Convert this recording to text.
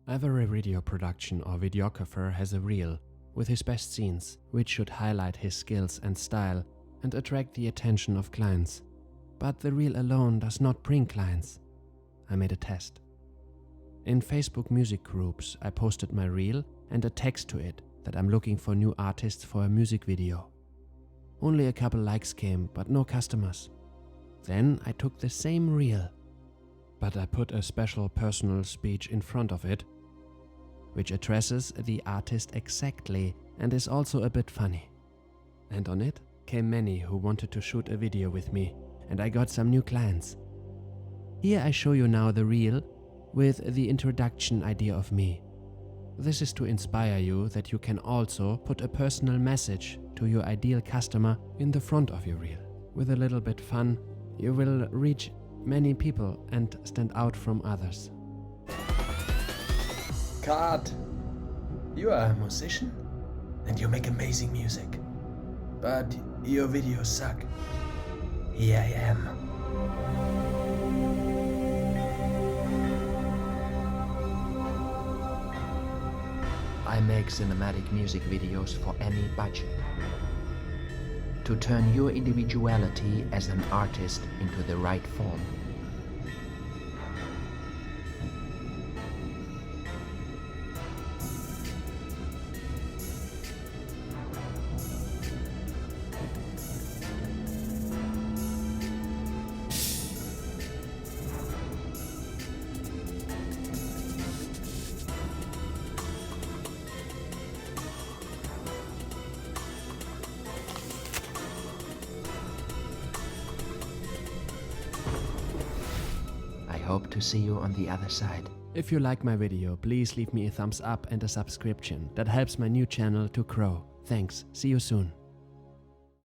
Every video production or videographer has a reel with his best scenes, which should highlight his skills and style and attract the attention of clients. But the reel alone does not bring clients. I made a test. In Facebook music groups, I posted my reel and a text to it that I'm looking for new artists for a music video. Only a couple likes came, but no customers. Then I took the same reel, but I put a special personal speech in front of it, which addresses the artist exactly and is also a bit funny. And on it came many who wanted to shoot a video with me, and I got some new clients. Here I show you now the reel with the introduction idea of me. This is to inspire you that you can also put a personal message to your ideal customer in the front of your reel. With a little bit fun, you will reach many people and stand out from others. Cut! You are a musician and you make amazing music, but your videos suck. Here I am. I make cinematic music videos for any budget. To turn your individuality as an artist into the right form. I hope to see you on the other side. If you like my video, please leave me a thumbs up and a subscription. That helps my new channel to grow. Thanks, see you soon.